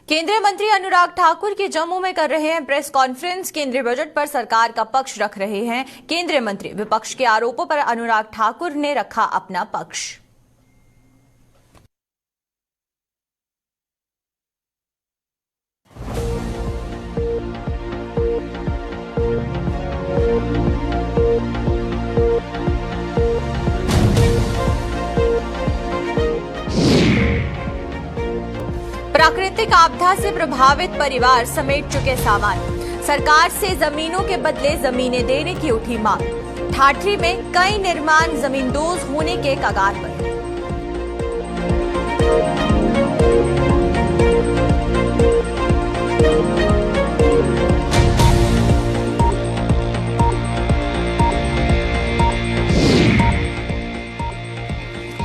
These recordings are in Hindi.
केंद्रीय मंत्री अनुराग ठाकुर के जम्मू में कर रहे हैं प्रेस कॉन्फ्रेंस। केंद्रीय बजट पर सरकार का पक्ष रख रहे हैं केंद्रीय मंत्री। विपक्ष के आरोपों पर अनुराग ठाकुर ने रखा अपना पक्ष। प्राकृतिक आपदा से प्रभावित परिवार समेट चुके सामान। सरकार से जमीनों के बदले जमीनें देने की उठी मांग। ठाठरी में कई निर्माण जमींदोज होने के कगार पर।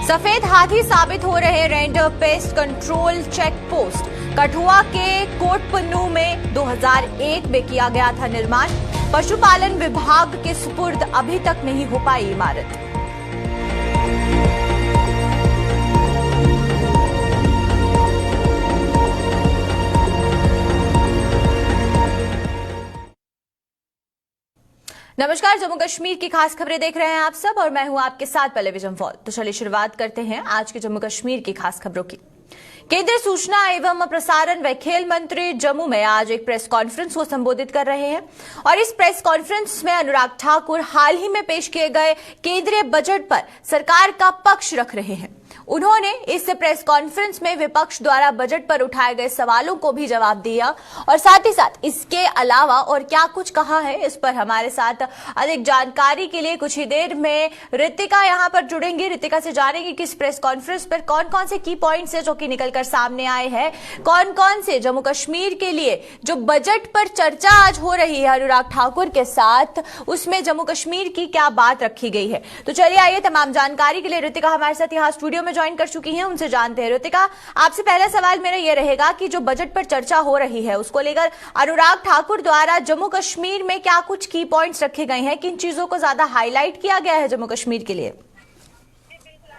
सफेद हाथी साबित हो रहे रेंडर पेस्ट कंट्रोल चेक पोस्ट। कठुआ के कोटपन्नू में 2001 में किया गया था निर्माण। पशुपालन विभाग के सुपुर्द अभी तक नहीं हो पाई इमारत। नमस्कार, जम्मू कश्मीर की खास खबरें देख रहे हैं आप सब और मैं हूं आपके साथ पहले विजम फॉल। तो चलिए शुरुआत करते हैं आज के जम्मू कश्मीर की खास खबरों की। केंद्रीय सूचना एवं प्रसारण व खेल मंत्री जम्मू में आज एक प्रेस कॉन्फ्रेंस को संबोधित कर रहे हैं और इस प्रेस कॉन्फ्रेंस में अनुराग ठाकुर हाल ही में पेश किए गए केंद्रीय बजट पर सरकार का पक्ष रख रहे हैं। उन्होंने इस प्रेस कॉन्फ्रेंस में विपक्ष द्वारा बजट पर उठाए गए सवालों को भी जवाब दिया और साथ ही साथ इसके अलावा और क्या कुछ कहा है इस पर हमारे साथ अधिक जानकारी के लिए कुछ ही देर में ऋतिका यहां पर जुड़ेंगी। ऋतिका से जानेंगे कि इस प्रेस कॉन्फ्रेंस पर कौन कौन से की पॉइंट्स है जो कि निकलकर सामने आए हैं, कौन कौन से जम्मू कश्मीर के लिए जो बजट पर चर्चा आज हो रही है अनुराग ठाकुर के साथ, उसमें जम्मू कश्मीर की क्या बात रखी गई है। तो चलिए आइए तमाम जानकारी के लिए ऋतिका हमारे साथ यहाँ स्टूडियो में ज्वाइन कर चुकी हैं, उनसे जानते हैं। ऋतिका, आपसे पहला सवाल मेरा यह रहेगा कि जो बजट पर चर्चा हो रही है उसको लेकर अनुराग ठाकुर द्वारा जम्मू कश्मीर में क्या कुछ की पॉइंट्स रखे गए हैं, किन चीजों को ज्यादा हाईलाइट किया गया है जम्मू कश्मीर के लिए?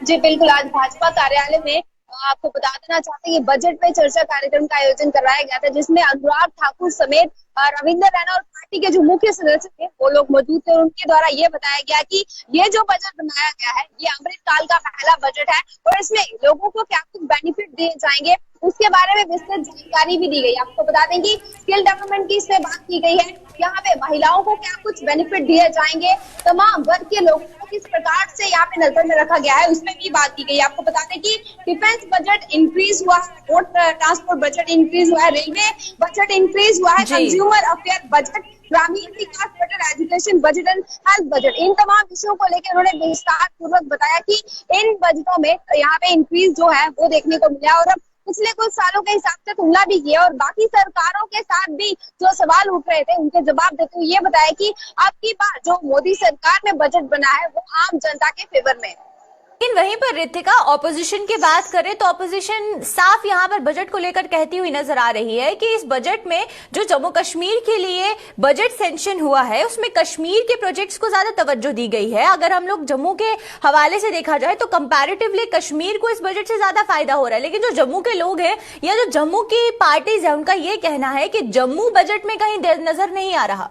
जी बिल्कुल, आज भाजपा कार्यालय में आपको बता देना चाहते हैं कि बजट पे चर्चा कार्यक्रम का आयोजन करवाया गया था जिसमें अनुराग ठाकुर समेत रविंदर रैना और पार्टी के जो मुख्य सदस्य थे वो लोग मौजूद थे और उनके द्वारा ये बताया गया कि ये जो बजट बनाया गया है ये अमृत काल का पहला बजट है और इसमें लोगों को क्या कुछ बेनिफिट दिए जाएंगे उसके बारे में विस्तृत जानकारी भी दी गई। आपको बता दें कि स्किल डेवलपमेंट की इसमें बात की गई है, यहाँ पे महिलाओं को क्या कुछ बेनिफिट दिए जाएंगे, तमाम वर्ग के लोगों को किस प्रकार से यहाँ पे नजर में रखा गया है उसमें भी बात की गई। आपको बता दें कि डिफेंस बजट इंक्रीज हुआ है, रोड ट्रांसपोर्ट बजट इंक्रीज हुआ है, रेलवे बजट इंक्रीज हुआ है, कंज्यूमर अफेयर बजट, ग्रामीण विकास budget, education budget and health budget, इन तमाम विषयों को लेकर उन्होंने विस्तार पूर्वक बताया कि इन बजटों में यहाँ पे इंक्रीज जो है वो देखने को मिला और पिछले कुछ सालों के हिसाब से तुलना भी की और बाकी सरकारों के साथ भी जो सवाल उठ रहे थे उनके जवाब देते हुए ये बताया कि अब की बार जो मोदी सरकार में बजट बना है वो आम जनता के फेवर में है। लेकिन वहीं पर ऋतिका, ऑपोजिशन की बात करें तो ऑपोजिशन साफ यहां पर बजट को लेकर कहती हुई नजर आ रही है कि इस बजट में जो जम्मू कश्मीर के लिए बजट सेंक्शन हुआ है उसमें कश्मीर के प्रोजेक्ट्स को ज्यादा तवज्जो दी गई है। अगर हम लोग जम्मू के हवाले से देखा जाए तो कंपैरेटिवली कश्मीर को इस बजट से ज्यादा फायदा हो रहा है, लेकिन जो जम्मू के लोग हैं या जो जम्मू की पार्टीज है उनका ये कहना है कि जम्मू बजट में कहीं नजर नहीं आ रहा।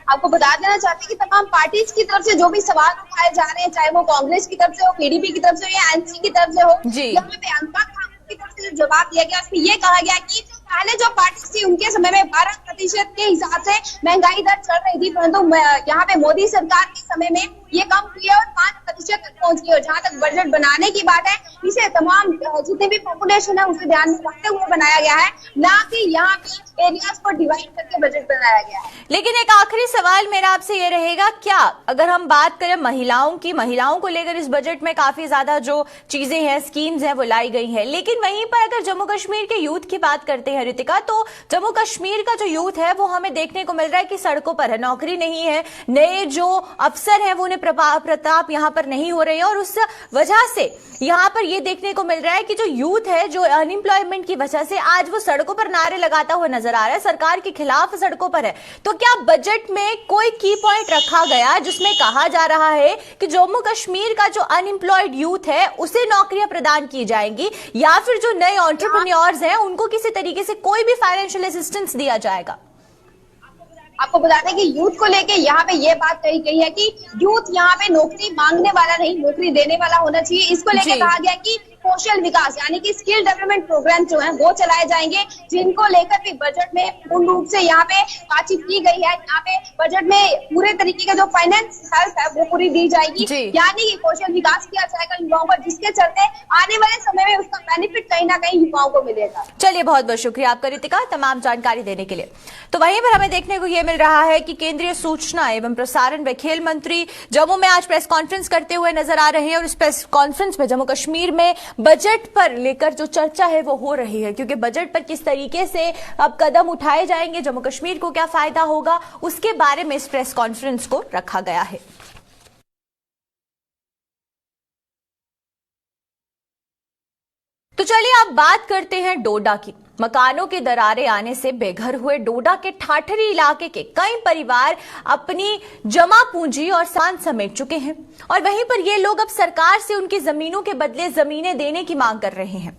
आपको बता देना चाहते हैं कि तमाम पार्टीज की तरफ से जो भी सवाल उठाए जा रहे हैं, चाहे वो कांग्रेस की तरफ से हो, पीडीपी की तरफ से हो या एनसी की तरफ से हो, यहाँ पे अनुराग ठाकुर की तरफ से जो जवाब दिया गया उसमें ये कहा गया कि पहले जो पार्टी थी उनके समय में 12% के हिसाब से महंगाई दर चल रही थी, परंतु यहाँ पे मोदी सरकार के समय में ये कम हुई है और 5% तक पहुंच गई। और जहाँ तक बजट बनाने की बात है इसे तमाम जितने भी पॉपुलेशन है उसे ध्यान में रखते हुए बनाया गया है, ना कि यहाँ पे एरियाज को डिवाइड करके बजट बनाया गया है। लेकिन एक आखिरी सवाल मेरा आपसे ये रहेगा, क्या अगर हम बात करें महिलाओं की, महिलाओं को लेकर इस बजट में काफी ज्यादा जो चीजें हैं, स्कीम्स हैं वो लाई गई है, लेकिन वहीं पर अगर जम्मू कश्मीर के यूथ की बात करते हैं ऋतिका, तो जम्मू कश्मीर का जो यूथ है वो हमें देखने को मिल रहा है कि सड़कों पर है, नौकरी नहीं है, नए जो अफसर हैं वो उन्हें प्रताप यहाँ पर नहीं हो रही है और उस वजह से यहाँ पर ये देखने को मिल रहा है कि जो यूथ है जो अनएम्प्लॉयमेंट की वजह से आज वो सड़कों पर नारे लगाता हुआ नजर आ रहा है, सरकार के खिलाफ सड़कों पर है। तो क्या बजट में कोई की पॉइंट रखा गया जिसमें कहा जा रहा है कि जम्मू कश्मीर का जो अनएम्प्लॉयड यूथ है उसे नौकरियां प्रदान की जाएंगी, या फिर जो नए एंटरप्रेन्योर्स हैं उनको किसी तरीके से कोई भी फाइनेंशियल असिस्टेंस दिया जाएगा? आपको बता दें कि यूथ को लेके यहाँ पे ये बात कही गई है कि यूथ यहाँ पे नौकरी मांगने वाला नहीं, नौकरी देने वाला होना चाहिए। इसको लेके कहा गया कि कौशल विकास यानी कि स्किल डेवलपमेंट प्रोग्राम जो है वो चलाए जाएंगे, जिनको लेकर भी बजट में पूर्ण रूप से यहाँ पे बातचीत की गई है। यहाँ पे बजट में पूरे तरीके का जो फाइनेंस हेल्प है वो पूरी दी जाएगी, यानी कि कौशल विकास किया जाएगा युवाओं का, जिसके चलते आने वाले समय में उसका बेनिफिट कहीं ना कहीं युवाओं को मिलेगा। चलिए, बहुत बहुत शुक्रिया आपका रितिका तमाम जानकारी देने के लिए। तो वहीं पर हमें देखने को यह मिल रहा है कि केंद्रीय सूचना एवं प्रसारण व खेल मंत्री जम्मू में आज प्रेस कॉन्फ्रेंस करते हुए नजर आ रहे हैं और इस प्रेस कॉन्फ्रेंस में जम्मू कश्मीर में बजट पर लेकर जो चर्चा है वो हो रही है, क्योंकि बजट पर किस तरीके से अब कदम उठाए जाएंगे, जम्मू कश्मीर को क्या फायदा होगा, उसके बारे में इस प्रेस कॉन्फ्रेंस को रखा गया है। तो चलिए अब बात करते हैं डोडा की। मकानों के दरारें आने से बेघर हुए डोडा के ठाठरी इलाके के कई परिवार अपनी जमा पूंजी और सामान समेट चुके हैं और वहीं पर ये लोग अब सरकार से उनकी जमीनों के बदले जमीनें देने की मांग कर रहे हैं।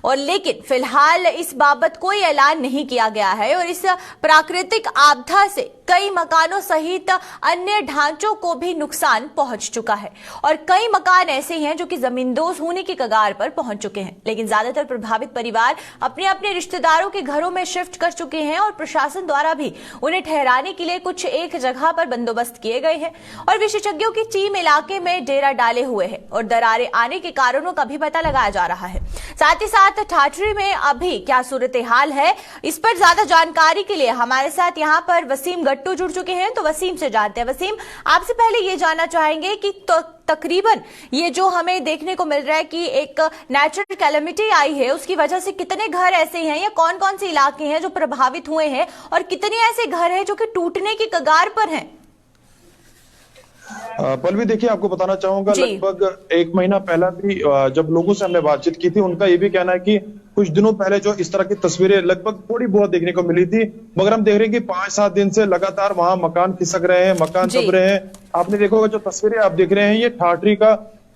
और लेकिन फिलहाल इस बाबत कोई ऐलान नहीं किया गया है और इस प्राकृतिक आपदा से कई मकानों सहित अन्य ढांचों को भी नुकसान पहुंच चुका है और कई मकान ऐसे हैं जो कि जमींदोज होने की कगार पर पहुंच चुके हैं। लेकिन ज्यादातर प्रभावित परिवार अपने अपने रिश्तेदारों के घरों में शिफ्ट कर चुके हैं और प्रशासन द्वारा भी उन्हें ठहराने के लिए कुछ एक जगह पर बंदोबस्त किए गए हैं और विशेषज्ञों की टीम इलाके में डेरा डाले हुए है और दरारें आने के कारणों का भी पता लगाया जा रहा है। साथ ही साथ ठाठरी में अभी क्या सूरत हाल है, इस पर ज्यादा जानकारी के लिए हमारे साथ यहाँ पर वसीम गट्टू जुड़ चुके हैं। तो वसीम से जानते हैं। वसीम, आपसे पहले ये जानना चाहेंगे कि तकरीबन ये जो हमें देखने को मिल रहा है कि एक नेचुरल कैलेमिटी आई है, उसकी वजह से कितने घर ऐसे हैं या कौन कौन से इलाके हैं जो प्रभावित हुए हैं और कितने ऐसे घर हैं जो कि टूटने की कगार पर हैं? पल्लवी, देखिए, आपको बताना चाहूंगा, लगभग एक महीना पहला भी जब लोगों से हमने बातचीत की थी, उनका ये भी कहना है कि कुछ दिनों पहले जो इस तरह की तस्वीरें लगभग थोड़ी बहुत देखने को मिली थी, मगर हम देख रहे हैं कि 5-7 दिन से लगातार वहां मकान खिसक रहे हैं, मकान दब रहे हैं। आपने देखा होगा जो तस्वीरें आप देख रहे हैं, ये ठाठरी का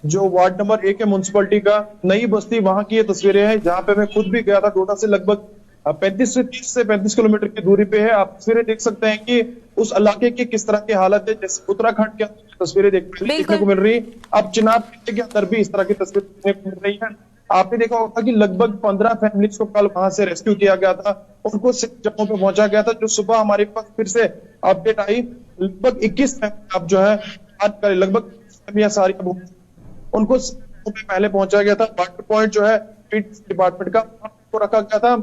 जो वार्ड नंबर 1 है म्युनिसिपलिटी का नई बस्ती, वहां की ये तस्वीरें हैं, जहां पे मैं खुद भी गया था। डोडा से लगभग 35 से 35 किलोमीटर की दूरी पे है। आप तस्वीरें देख सकते हैं कि उस इलाके की किस तरह की हालत है। जैसे उत्तराखंड के तस्वीरें देखने को मिल रही, अब चिनाब के अंदर भी इस तरह की तस्वीरें देखने को मिल रही है। आपने देखा होगा कि लगभग 15 फैमिलीज को कल वहां से रेस्क्यू किया गया था, उनको जगहों पे पहुंचा गया था। जो सुबह हमारे पास फिर से अपडेट आई, लगभग 21 अब जो है लगभग सारी उनको पहले पहुंचा गया था। वाटर पॉइंट जो है डिपार्टमेंट का रखा गया था।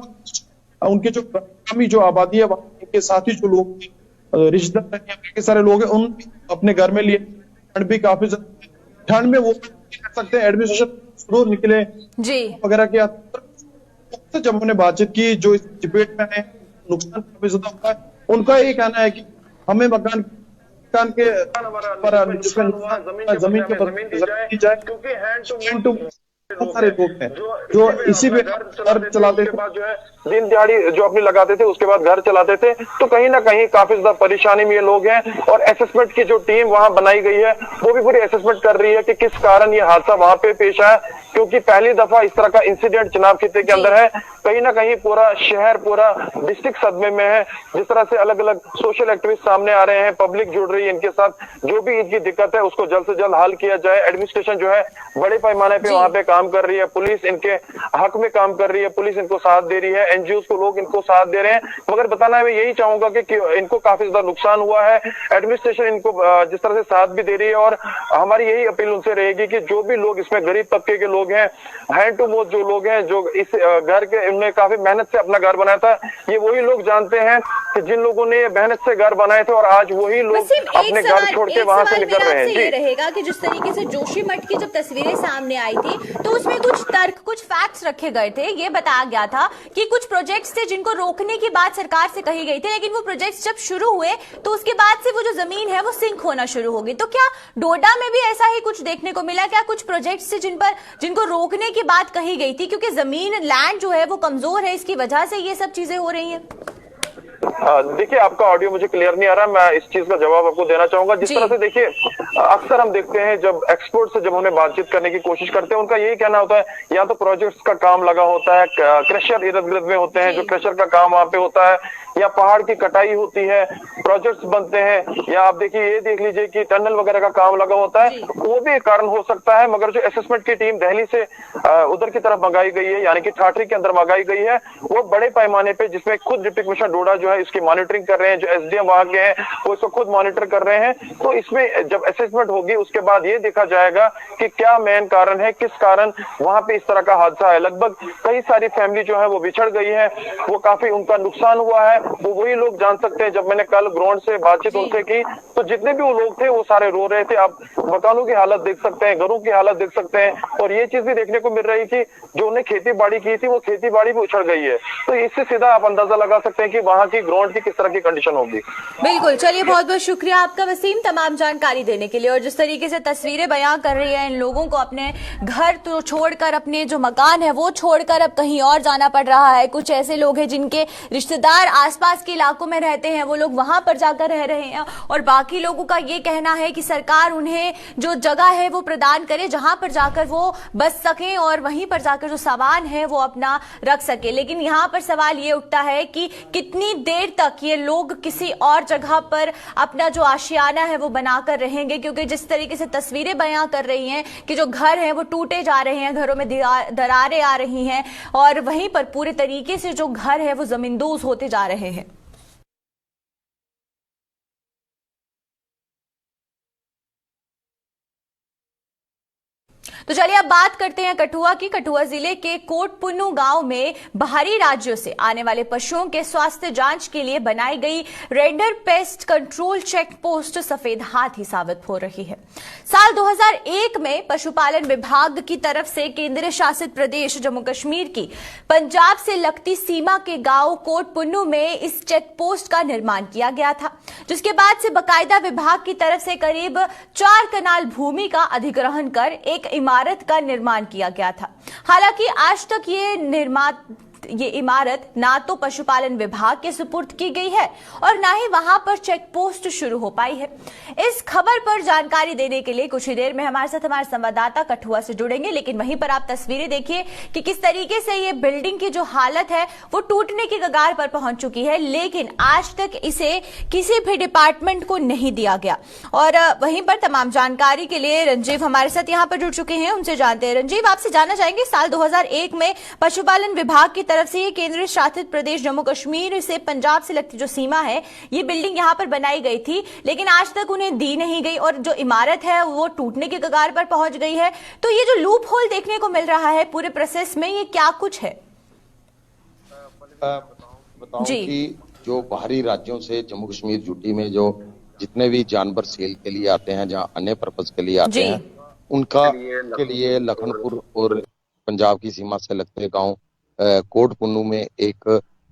उनके जो कमी जो आबादी है उनके साथ ही जो लोग रिश्तेदार सारे लोग हैं, उन अपने घर में लिए। ठंड भी काफी ठंड में वो कह सकते हैं एडमिनिस्ट्रेशन जरूर निकले जी वगैरह किया। जब हमने बातचीत की, जो इस चपेट में है, नुकसान काफी ज्यादा होता है, उनका ये कहना है कि हमें मकान के जमीन दी जाए, क्योंकि हैंड टू बहुत सारे लोग हैं जो इसी पे घर चलाते थे, जो है दिन दिहाड़ी जो अपनी लगाते थे, उसके बाद घर चलाते थे। तो कहीं ना कहीं काफी ज्यादा परेशानी में ये लोग हैं और असेसमेंट की जो टीम वहां बनाई गई है वो भी पूरी असेसमेंट कर रही है कि किस कारण ये हादसा वहां पे पेश आया, क्योंकि पहली दफा इस तरह का इंसिडेंट चिनाब खित्ते के अंदर है। कहीं ना कहीं पूरा शहर, पूरा डिस्ट्रिक्ट सदमे में है। जिस तरह से अलग अलग सोशल एक्टिविस्ट सामने आ रहे हैं, पब्लिक जुड़ रही है इनके साथ, जो भी इनकी दिक्कत है उसको जल्द से जल्द हल किया जाए। एडमिनिस्ट्रेशन जो है बड़े पैमाने पे वहां पे काम कर रही है, पुलिस इनके हक में काम कर रही है, पुलिस इनको साथ दे रही है, एनजीओ को लोग इनको साथ दे रहे हैं। मगर बताना है, मैं यही चाहूंगा कि इनको काफी ज्यादा नुकसान हुआ है, एडमिनिस्ट्रेशन इनको जिस तरह से साथ भी दे रही है। और हमारी यही अपील उनसे रहेगी कि जो भी लोग इसमें गरीब तबके के लोग हैं, हैंड टू माउथ जो लोग हैं, जो इस घर के इन्होंने काफी मेहनत से अपना घर बनाया था, ये वही लोग जानते हैं कि जिन लोगों ने मेहनत से घर बनाए थे और आज वही लोग अपने घर छोड़ के वहां से निकल रहे हैं। जी रहेगा कि जिस तरीके से जोशीमठ की जब तस्वीर तस्वीरें सामने आई थी तो उसमें कुछ तर्क, कुछ फैक्ट्स रखे गए थे। ये बताया गया था कि कुछ प्रोजेक्ट्स थे जिनको रोकने की बात सरकार से कही गई थी, लेकिन वो प्रोजेक्ट्स जब शुरू हुए तो उसके बाद से वो जो जमीन है वो सिंक होना शुरू हो गई। तो क्या डोडा में भी ऐसा ही कुछ देखने को मिला? क्या कुछ प्रोजेक्ट्स थे जिनको रोकने की बात कही गई थी क्योंकि जमीन, लैंड जो है वो कमजोर है, इसकी वजह से ये सब चीजें हो रही हैं? देखिए, आपका ऑडियो मुझे क्लियर नहीं आ रहा, मैं इस चीज का जवाब आपको देना चाहूंगा। जिस तरह से देखिए, अक्सर हम देखते हैं जब एक्सपर्ट से जब हमें बातचीत करने की कोशिश करते हैं, उनका यही कहना होता है या तो प्रोजेक्ट्स का काम लगा होता है, क्रशर इर्द गिर्द में होते हैं, जो क्रशर का काम वहां पे होता है, या पहाड़ की कटाई होती है, प्रोजेक्ट्स बनते हैं, या आप देखिए ये देख लीजिए कि टनल वगैरह का काम लगा होता है। वो भी एक कारण हो सकता है, मगर जो असेसमेंट की टीम दिल्ली से उधर की तरफ मंगाई गई है, यानी कि ठाठरी के अंदर मंगाई गई है, वो बड़े पैमाने पे, जिसमें खुद डिप्टी कमिश्नर डोडा जो है इसकी मॉनिटरिंग कर रहे हैं, जो एसडीएम वहां के हैं वो इसको खुद मॉनिटर कर रहे हैं। तो इसमें जब असेसमेंट होगी उसके बाद ये देखा जाएगा कि क्या मेन कारण है, किस कारण वहां पे इस तरह का हादसा है। लगभग कई सारी फैमिली जो है वो बिछड़ गई है, वो काफी उनका नुकसान हुआ है, वो वही लोग जान सकते हैं। जब मैंने कल ग्राउंड से बातचीत उनसे की तो जितने भी वो लोग थे वो सारे रो रहे थे। आप मकानों की हालत देख सकते हैं, घरों की हालत देख सकते हैं, और ये चीज भी देखने को मिल रही थी जो उन्हें खेती बाड़ी की थी वो खेती बाड़ी भी उछड़ गई है। तो इससे सीधा आप अंदाजा लगा सकते हैं कि वहां की ग्राउंड की किस तरह की कंडीशन होगी। बिल्कुल, चलिए बहुत बहुत शुक्रिया आपका वसीम तमाम जानकारी देने के लिए। और जिस तरीके से तस्वीरें बयां कर रही है, इन लोगों को अपने घर तो छोड़कर, अपने जो मकान है वो छोड़कर अब कहीं और जाना पड़ रहा है। कुछ ऐसे लोग हैं जिनके रिश्तेदार आसपास के इलाकों में रहते हैं, वो लोग वहां पर जाकर रह रहे हैं, और बाकी लोगों का ये कहना है कि सरकार उन्हें जो जगह है वो प्रदान करे जहां पर जाकर वो बस सकें और वहीं पर जाकर जो सामान है वो अपना रख सके। लेकिन यहाँ पर सवाल ये उठता है कि कितनी देर तक ये लोग किसी और जगह पर अपना जो आशियाना है वो बनाकर रहेंगे, क्योंकि जिस तरीके से तस्वीरें बयां कर रही हैं कि जो घर हैं वो टूटे जा रहे हैं, घरों में दरारें आ रही हैं, और वहीं पर पूरे तरीके से जो घर है वो जमींदोज होते जा रहे हैं। तो चलिए अब बात करते हैं कठुआ की। कठुआ जिले के कोटपुन्नू गांव में बाहरी राज्यों से आने वाले पशुओं के स्वास्थ्य जांच के लिए बनाई गई रेंडर पेस्ट कंट्रोल चेक पोस्ट सफेद हाथी साबित हो रही है। साल 2001 में पशुपालन विभाग की तरफ से केंद्र शासित प्रदेश जम्मू कश्मीर की पंजाब से लगती सीमा के गांव कोटपुन्नू में इस चेक पोस्ट का निर्माण किया गया था, जिसके बाद से बाकायदा विभाग की तरफ से करीब 4 कनाल भूमि का अधिग्रहण कर एक इमारत का निर्माण किया गया था। हालांकि आज तक ये इमारत ना तो पशुपालन विभाग के सुपुर्द की गई है और ना ही वहां पर चेक पोस्ट शुरू हो पाई है। इस खबर पर जानकारी देने के लिए कुछ ही देर में हमारे साथ हमारे संवाददाता कठुआ से जुड़ेंगे, लेकिन वहीं पर आप तस्वीरें देखिए कि किस तरीके से ये बिल्डिंग की जो हालत है वो टूटने की कगार पर पहुंच चुकी है, लेकिन आज तक इसे किसी भी डिपार्टमेंट को नहीं दिया गया। और वहीं पर तमाम जानकारी के लिए रंजीव हमारे साथ यहाँ पर जुड़ चुके हैं, उनसे जानते हैं। रंजीव, आपसे जानना चाहेंगे, साल 2001 में पशुपालन विभाग की तरफ से ये केंद्र शासित प्रदेश जम्मू कश्मीर से पंजाब से लगती जो सीमा है ये बिल्डिंग यहां पर बनाई गई थी, लेकिन आज तक उन्हें दी नहीं गई और जो इमारत है वो टूटने के कगार पर पहुंच गई है। तो ये जो लूप होल देखने को मिल रहा है पूरे प्रोसेस में, ये क्या कुछ है? बताऊं कि जो बाहरी राज्यों से जम्मू कश्मीर यूटी में जो जितने भी जानवर सेल के लिए आते हैं, जहां अन्य पर्पज के लिए आते हैं, उनका के लिए लखनपुर और पंजाब की सीमा से लगते गांव कोटपुन्नू में एक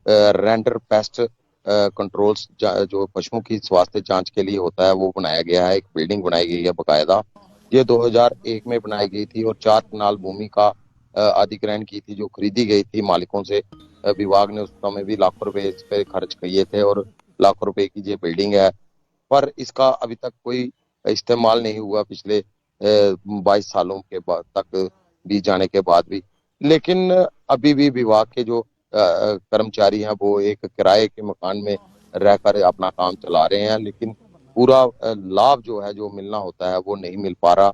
रेंडर पेस्ट कंट्रोल्स जो पशुओं की स्वास्थ्य जांच के लिए होता है वो बनाया गया है। एक बिल्डिंग बनाई गई है बाकायदा। ये 2001 में बनाई गई थी और 4 कनाल भूमि का अधिग्रहण की थी जो खरीदी गई थी मालिकों से। विभाग ने उस समय भी लाखों रुपए इस पे खर्च किए थे और लाखों रुपए की ये बिल्डिंग है, पर इसका अभी तक कोई इस्तेमाल नहीं हुआ पिछले 22 सालों के बाद तक बीत जाने के बाद भी। लेकिन अभी भी विभाग के जो कर्मचारी हैं वो एक किराए के मकान में रहकर अपना काम चला रहे हैं, लेकिन पूरा लाभ जो है जो मिलना होता है वो नहीं मिल पा रहा।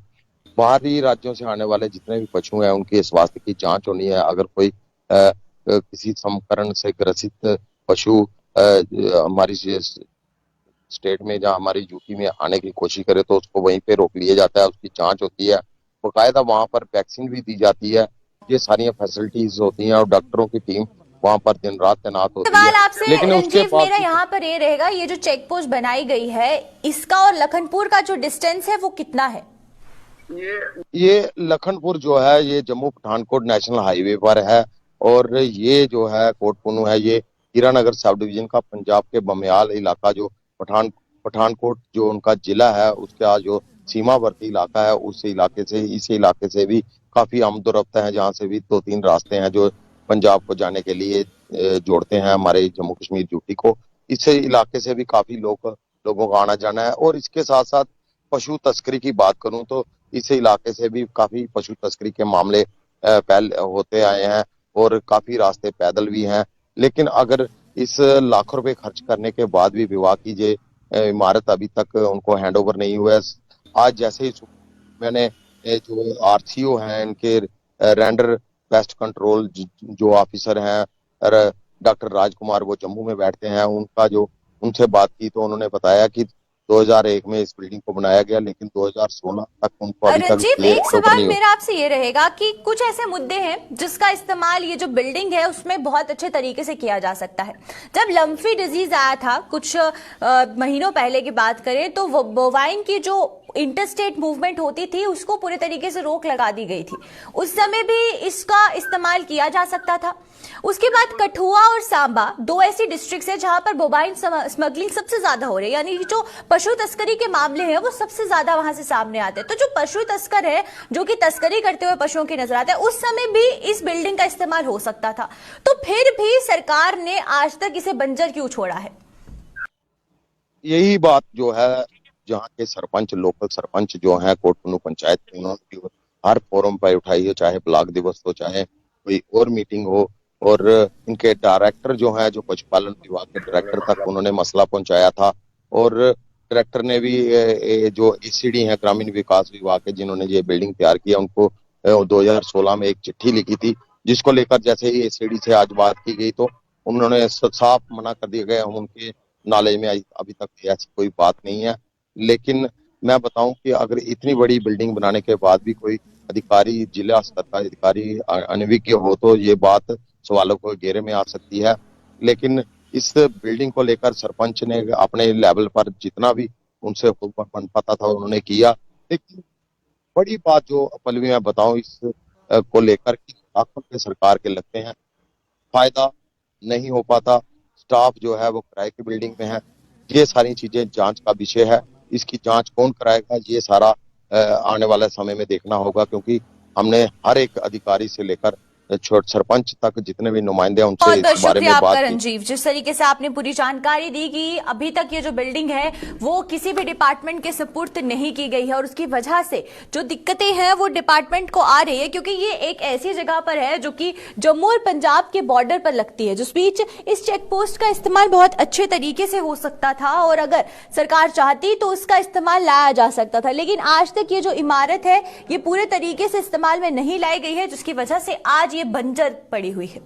बाहरी राज्यों से आने वाले जितने भी पशु हैं उनके स्वास्थ्य की जांच होनी है। अगर कोई किसी समकरण से ग्रसित पशु हमारी स्टेट में या हमारी यूपी में आने की कोशिश करे तो उसको वहीं पे रोक लिया जाता है, उसकी जांच होती है, बाकायदा वहां पर वैक्सीन भी दी जाती है। ये सारी फैसिलिटीज होती हैं और डॉक्टरों की टीम वहां पर दिन रात तैनात होती है। सवाल आपसे लेकिन उसके मेरा यहाँ पर ये रहेगा, ये जो चेक पोस्ट बनाई गई है इसका और लखनपुर का जो डिस्टेंस है वो कितना है? ये लखनपुर जो है ये जम्मू पठानकोट नेशनल हाईवे पर है और ये जो है कोटपुनू है ये हीरानगर सब डिवीजन का पंजाब के बमियाल इलाका जो पठानकोट जो उनका जिला है उसका जो सीमावर्ती इलाका है इस इलाके से भी काफी आमदोरफ्त है, जहाँ से भी 2-3 रास्ते हैं जो पंजाब को जाने के लिए जोड़ते हैं हमारे जम्मू कश्मीर यूटी को। इस इलाके से भी काफी लोगों का आना जाना है और इसके साथ साथ पशु तस्करी की बात करूं तो इस इलाके से भी काफी पशु तस्करी के मामले पहले होते आए हैं और काफी रास्ते पैदल भी हैं। लेकिन अगर इस लाखों रुपए खर्च करने के बाद भी विभाग की ये इमारत अभी तक उनको हैंड ओवर नहीं हुआ है। आज जैसे ही मैंने जो आरसीओ हैं इनके रेंडर पेस्ट कंट्रोल जो ऑफिसर हैं डॉक्टर राजकुमार वो जम्मू में बैठते हैं, उनसे बात की तो उन्होंने बताया कि 2001 में इस बिल्डिंग को बनाया गया लेकिन 2016 तक उनको अभी तक रंजीत, एक सवाल मेरा आपसे ये रहेगा कि कुछ ऐसे मुद्दे हैं जिसका इस्तेमाल ये जो बिल्डिंग है उसमें बहुत अच्छे तरीके से किया जा सकता है। जब लम्फी डिजीज आया था कुछ महीनों पहले की बात करें तो बोवाइन की जो इंटरस्टेट मूवमेंट होती थी उसको पूरे तरीके से रोक लगा दी गई थी, उस समय भी इसका इस्तेमाल किया जा सकता था। उसके बाद कठुआ और सांबा दो ऐसी डिस्ट्रिक्ट्स है जहां पर बोवाइन स्मगलिंग सबसे ज्यादा हो रही है, यानी जो पशु तस्करी के मामले हैं वो सबसे ज्यादा वहां से सामने आते हैं। तो जो पशु तस्कर है जो कि तस्करी करते हुए पशुओं की नजर आते हैं, उस समय भी इस बिल्डिंग का इस्तेमाल हो सकता था, तो फिर भी सरकार ने आज तक इसे बंजर क्यों छोड़ा है? यही बात जो है जहाँ के सरपंच लोकल सरपंच जो हैं कोटपुनू पंचायत के उन्होंने हर फोरम पर उठाई हो, चाहे ब्लॉक दिवस हो चाहे कोई और मीटिंग हो, और इनके डायरेक्टर जो हैं जो पशुपालन विभाग के डायरेक्टर तक उन्होंने मसला पहुंचाया था और डायरेक्टर ने भी जो एसीडी हैं ग्रामीण विकास विभाग के जिन्होंने ये बिल्डिंग तैयार किया उनको 2016 में एक चिट्ठी लिखी थी जिसको लेकर जैसे ही एसीडी से आज बात की गई तो उन्होंने साफ मना कर दिया गया, उनके नॉलेज में अभी तक ऐसी कोई बात नहीं है। लेकिन मैं बताऊं कि अगर इतनी बड़ी बिल्डिंग बनाने के बाद भी कोई अधिकारी जिला स्तर का अधिकारी अनभिज्ञ हो तो ये बात सवालों को घेरे में आ सकती है। लेकिन इस बिल्डिंग को लेकर सरपंच ने अपने लेवल पर जितना भी उनसे बन पाता था उन्होंने किया। लेकिन बड़ी बात जो पल्लवी मैं बताऊं इस को लेकर कि लाखों के सरकार के लगते हैं, फायदा नहीं हो पाता, स्टाफ जो है वो किराए की बिल्डिंग में है, ये सारी चीजें जांच का विषय है। इसकी जांच कौन कराएगा ये सारा आने वाले समय में देखना होगा, क्योंकि हमने हर एक अधिकारी से लेकर छोटे सरपंच तक जितने भी नुमाइंदे हैं उनसे इस बारे में बात की। रंजीव, जिस तरीके से आपने पूरी जानकारी दी कि अभी तक ये जो बिल्डिंग है वो किसी भी डिपार्टमेंट के सुपुर्द नहीं की गई है और उसकी वजह से जो दिक्कतें हैं वो डिपार्टमेंट को आ रही है, क्योंकि ये एक ऐसी जगह पर है जो कि जम्मू और पंजाब के बॉर्डर पर लगती है, जिस बीच इस चेक पोस्ट का इस्तेमाल बहुत अच्छे तरीके से हो सकता था और अगर सरकार चाहती तो उसका इस्तेमाल लाया जा सकता था। लेकिन आज तक ये जो इमारत है ये पूरे तरीके से इस्तेमाल में नहीं लाई गई है, जिसकी वजह से आज ये बंजर पड़ी हुई है।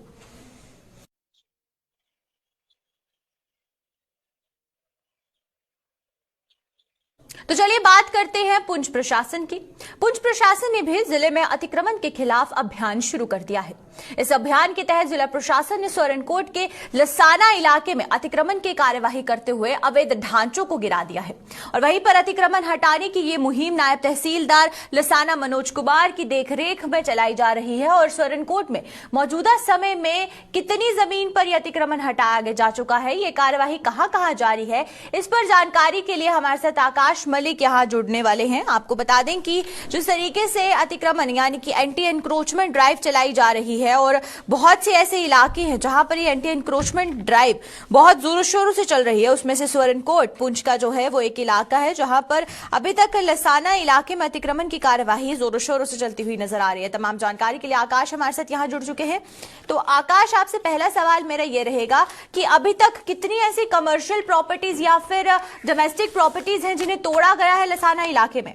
तो चलिए बात करते हैं पुंछ प्रशासन की। पुंछ प्रशासन ने भी जिले में अतिक्रमण के खिलाफ अभियान शुरू कर दिया है। इस अभियान के तहत जिला प्रशासन ने सोरनकोट के लसाना इलाके में अतिक्रमण की कार्यवाही करते हुए अवैध ढांचों को गिरा दिया है और वहीं पर अतिक्रमण हटाने की ये मुहिम नायब तहसीलदार लसाना मनोज कुमार की देखरेख में चलाई जा रही है। और सोरनकोट में मौजूदा समय में कितनी जमीन पर यह अतिक्रमण हटाया जा चुका है, ये कार्यवाही कहां जारी है, इस पर जानकारी के लिए हमारे साथ आकाश मलिक यहां जुड़ने वाले हैं। आपको बता दें कि जिस तरीके से अतिक्रमण यानी कि एंटी एनक्रोचमेंट ड्राइव चलाई जा रही है और बहुत से ऐसे इलाके हैं जहां पर ये एंटी एनक्रोचमेंट ड्राइव बहुत जोरों शोरों से चल रही है, उसमें से सोरनकोट पुंछ का जो है वो एक इलाका है जहां पर अभी तक लसाना इलाके में अतिक्रमण की कार्यवाही जोरों शोरों से चलती हुई नजर आ रही है। तमाम जानकारी के लिए आकाश हमारे साथ यहां जुड़ चुके हैं। तो आकाश, आपसे पहला सवाल मेरा ये रहेगा कि अभी तक कितनी ऐसी कमर्शियल प्रॉपर्टीज या फिर डोमेस्टिक प्रॉपर्टीज हैं जिन्हें तोड़ा गया है लसाना इलाके में?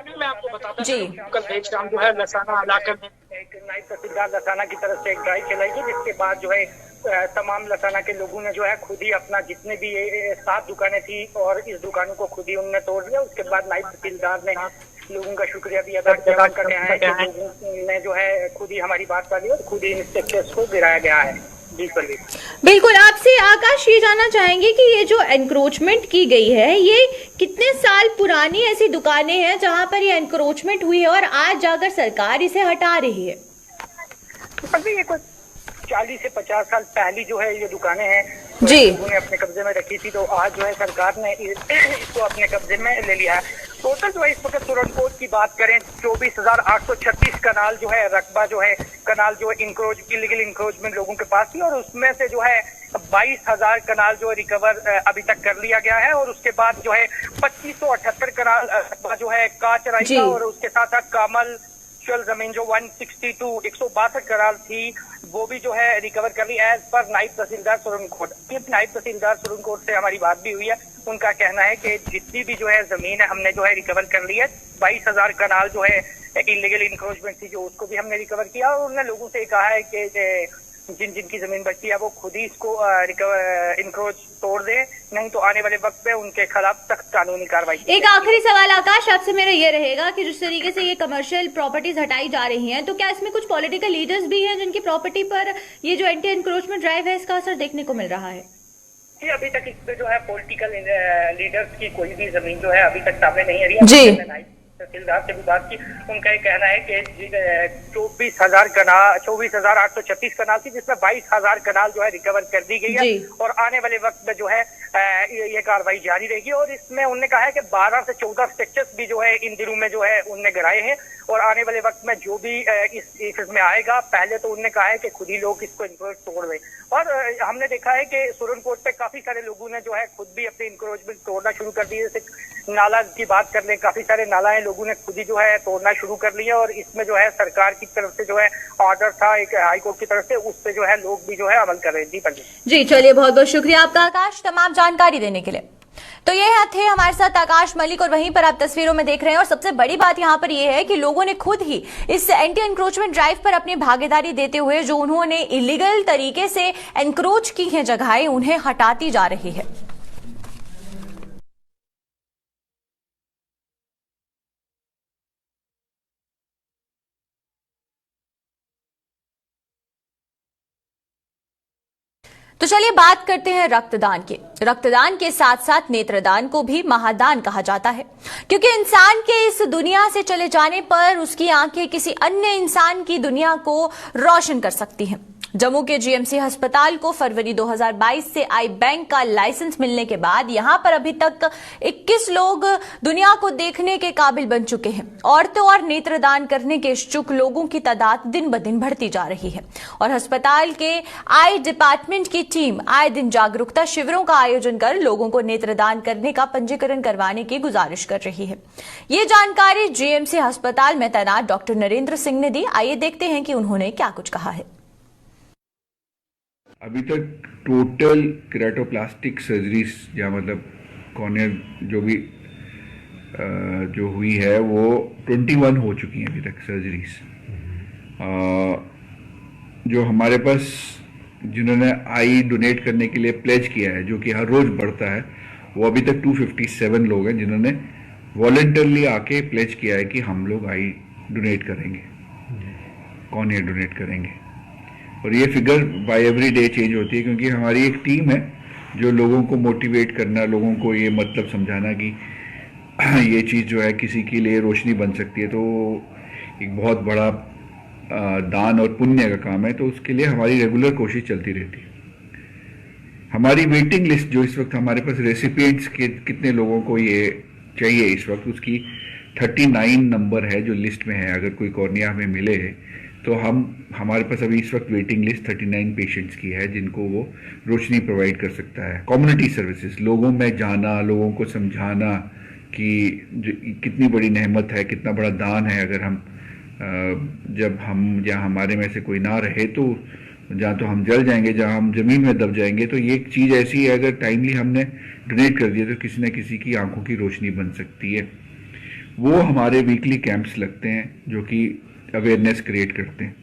मैं आपको बताता हूं, कल देर शाम जो है लसाना इलाके में एक नायब तहसीलदार लसाना की तरफ से एक ड्राइव चलाई गई, जिसके बाद जो है तमाम लसाना के लोगों ने जो है खुद ही अपना जितने भी 7 दुकानें थी और इस दुकानों को खुद ही उन्होंने तोड़ दिया। उसके बाद नायब तहसीलदार ने लोगों का शुक्रिया भी अदा करने आया कि लोगों ने जो है खुद ही हमारी बात कर ली और खुद ही इन स्ट्रक्चर्स को गिराया गया है। बिल्कुल। आपसे आकाश ये जानना चाहेंगे कि ये जो एनक्रोचमेंट की गई है, ये कितने साल पुरानी ऐसी दुकानें हैं जहां पर ये एनक्रोचमेंट हुई है और आज जाकर सरकार इसे हटा रही है? ये कुछ 40 से 50 साल पहली जो है ये दुकानें हैं जी, लोगों ने अपने कब्जे में रखी थी, तो आज जो है सरकार ने इसको अपने कब्जे में ले लिया है। टोटल जो है इस वक्त सुरनकोट की बात करें 24,836 कनाल जो है रकबा जो है कनाल जो इलीगल इंक्रोचमेंट लोगों के पास थी, और उसमें से जो है 22,000 कनाल जो है रिकवर अभी तक कर लिया गया है। और उसके बाद जो है 2578 कनाल रकबा जो है काचराई का, और उसके साथ साथ कामल जमीन जो 162 कनाल थी वो भी जो है रिकवर कर ली एज पर नायब तहसीलदार सुरनकोट। नायब तहसीलदार सुरनकोट से हमारी बात भी हुई है, उनका कहना है कि जितनी भी जो है जमीन है हमने जो है रिकवर कर ली है। 22,000 कनाल जो है इलीगल इंक्रोचमेंट थी जो उसको भी हमने रिकवर किया, और उन्होंने लोगों से कहा है कि जिनकी जमीन बचती है वो खुद ही इसको इंक्रोच तोड़ दे, नहीं तो आने वाले वक्त में उनके खिलाफ सख्त कानूनी कार्रवाई। एक आखिरी सवाल आकाश आपसे मेरा ये रहेगा कि जिस तरीके से ये कमर्शियल प्रॉपर्टीज हटाई जा रही हैं, तो क्या इसमें कुछ पॉलिटिकल लीडर्स भी हैं जिनकी प्रॉपर्टी पर ये जो एंटी एनक्रोचमेंट ड्राइव है इसका असर देखने को मिल रहा है? अभी तक इस पे जो है पॉलिटिकल लीडर्स की कोई भी जमीन जो है अभी तक सामने नहीं आ रही है। जी, तहसीलदार से भी बात की, उनका ये कहना है कि 24,836 कनाल थी जिसमें 22,000 कनाल जो है रिकवर कर दी गई है, और आने वाले वक्त में जो है ये कार्रवाई जारी रहेगी। और इसमें उन्होंने कहा है कि 12 से 14 स्ट्रक्चर्स भी जो है इन दिनों में जो है उनने गिराए हैं, और आने वाले वक्त में जो भी इसमें आएगा, पहले तो उन्होंने कहा है कि खुद ही लोग इसको इंक्रोच तोड़ दें। और हमने देखा है कि सुरनकोट पे काफी सारे लोगों ने जो है खुद भी अपने इंक्रोचमेंट तोड़ना शुरू कर दिए। जैसे नाला की बात कर ले, काफी सारे नालाएं लोगों ने खुद ही जो है तोड़ना शुरू कर लिया, और इसमें जो है सरकार की तरफ से जो है ऑर्डर था एक हाईकोर्ट की तरफ से, उस पे जो है लोग भी जो है अमल कर रहे हैं। जी चलिए, बहुत बहुत शुक्रिया आपका आकाश तमाम जानकारी देने के लिए। तो ये थे हमारे साथ आकाश मलिक, और वहीं पर आप तस्वीरों में देख रहे हैं। और सबसे बड़ी बात यहाँ पर ये है कि लोगों ने खुद ही इस एंटी एनक्रोचमेंट ड्राइव पर अपनी भागीदारी देते हुए जो उन्होंने इलीगल तरीके से एनक्रोच की हैं जगहें, उन्हें हटाती जा रही है। तो चलिए बात करते हैं रक्तदान की। रक्तदान के साथ साथ नेत्रदान को भी महादान कहा जाता है, क्योंकि इंसान के इस दुनिया से चले जाने पर उसकी आंखें किसी अन्य इंसान की दुनिया को रोशन कर सकती हैं। जम्मू के जीएमसी अस्पताल को फरवरी 2022 से आई बैंक का लाइसेंस मिलने के बाद यहां पर अभी तक 21 लोग दुनिया को देखने के काबिल बन चुके हैं। औरतों और नेत्रदान करने के इच्छुक लोगों की तादाद दिन ब दिन बढ़ती जा रही है, और अस्पताल के आई डिपार्टमेंट की टीम आए दिन जागरूकता शिविरों का आयोजन कर लोगों को नेत्रदान करने का पंजीकरण करवाने की गुजारिश कर रही है। ये जानकारी जीएमसी अस्पताल में तैनात डॉक्टर नरेंद्र सिंह ने दी। आइए देखते हैं कि उन्होंने क्या कुछ कहा है। अभी तक टोटल केराटोप्लास्टिक सर्जरीज या मतलब कॉर्निया जो भी जो हुई है वो 21 हो चुकी हैं अभी तक सर्जरीज। जो हमारे पास जिन्होंने आई डोनेट करने के लिए प्लेज किया है, जो कि हर रोज बढ़ता है, वो अभी तक 257 लोग हैं जिन्होंने वॉलंटरली आके प्लेज किया है कि हम लोग आई डोनेट करेंगे, कॉर्निया डोनेट करेंगे। और ये figure by every day change होती है, क्योंकि हमारी एक टीम है जो लोगों को मोटिवेट करना, लोगों को ये मतलब समझाना कि ये चीज़ जो है किसी के लिए रोशनी बन सकती है, तो एक बहुत बड़ा दान और पुण्य का काम है। तो उसके लिए हमारी रेगुलर कोशिश चलती रहती है। हमारी वेटिंग लिस्ट जो इस वक्त हमारे पास रेसिपिएंट्स के कितने लोगों को ये चाहिए इस वक्त, उसकी 39 नंबर है जो लिस्ट में है। अगर कोई कॉर्निया हमें मिले तो हमारे पास अभी इस वक्त वेटिंग लिस्ट 39 पेशेंट्स की है जिनको वो रोशनी प्रोवाइड कर सकता है। कम्युनिटी सर्विसेज, लोगों में जाना, लोगों को समझाना कि कितनी बड़ी नेमत है, कितना बड़ा दान है। अगर जब हम या हमारे में से कोई ना रहे तो जहाँ तो हम जल जाएंगे, जहाँ हम जमीन में दब जाएंगे। तो ये एक चीज़ ऐसी है, अगर टाइमली हमने डोनेट कर दिया तो किसी न किसी की आंखों की रोशनी बन सकती है। वो हमारे वीकली कैंप्स लगते हैं जो कि अवेयरनेस क्रिएट करते हैं।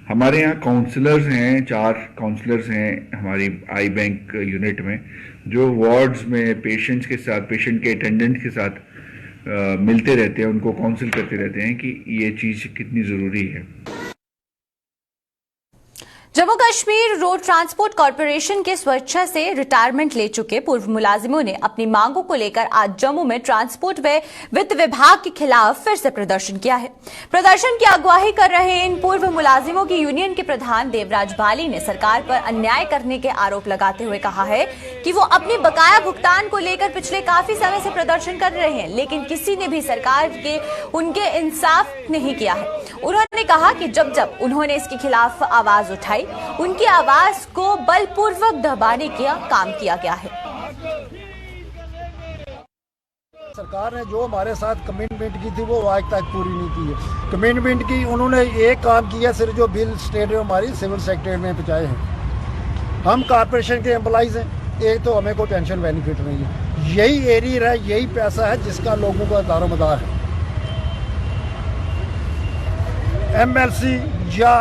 हमारे यहाँ काउंसलर्स हैं, 4 काउंसलर्स हैं हमारी आई बैंक यूनिट में, जो वार्ड्स में पेशेंट्स के साथ, पेशेंट के अटेंडेंट के साथ मिलते रहते हैं, उनको काउंसिल करते रहते हैं कि ये चीज़ कितनी ज़रूरी है। Jammu Kashmir road transport corporation के स्वेच्छा से रिटायरमेंट ले चुके पूर्व मुलाजिमों ने अपनी मांगों को लेकर आज जम्मू में ट्रांसपोर्ट व वित्त विभाग के खिलाफ फिर से प्रदर्शन किया है। प्रदर्शन की अगुवाई कर रहे इन पूर्व मुलाजिमों की यूनियन के प्रधान देवराज बाली ने सरकार पर अन्याय करने के आरोप लगाते हुए कहा है कि वो अपनी बकाया भुगतान को लेकर पिछले काफी समय से प्रदर्शन कर रहे हैं, लेकिन किसी ने भी सरकार के उनके इंसाफ नहीं किया है। उन्होंने कहा कि जब जब उन्होंने इसके खिलाफ आवाज उठाई, उनकी आवाज को बलपूर्वक दबाने का काम किया गया है। सरकार ने जो हमारे साथ कमिटमेंट की थी वो आज तक पूरी नहीं की है। कमिटमेंट की उन्होंने एक काम किया, सिर्फ जो बिल स्टेट में हमारी सिविल सेक्रेटरी ने पहुंचाए हैं। हम कॉर्पोरेशन के एम्प्लॉइज हैं, एक तो हमें कोई पेंशन बेनिफिट नहीं है। यही एरिया है, यही पैसा है जिसका लोगों का दारोमदार है। एमएलसी या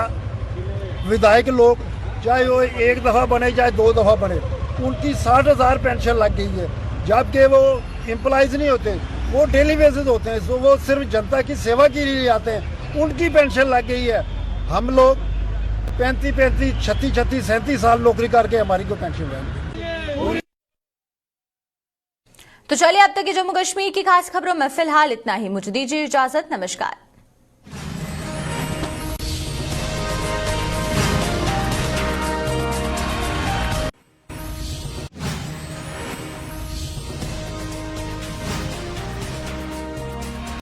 विधायक लोग चाहे वो एक दफ़ा बने चाहे दो दफ़ा बने, उनकी 60,000 पेंशन लग गई है, जबकि वो एम्प्लॉइज नहीं होते, वो डेली बेसिस होते हैं, तो वो सिर्फ जनता की सेवा के लिए आते हैं, उनकी पेंशन लग गई है। हम लोग 35, 36, 37 साल नौकरी करके हमारी को पेंशन रहेंगे। तो चलिए अब तक के जम्मू कश्मीर की खास खबरों में फिलहाल इतना ही। मुझे दीजिए इजाजत। नमस्कार।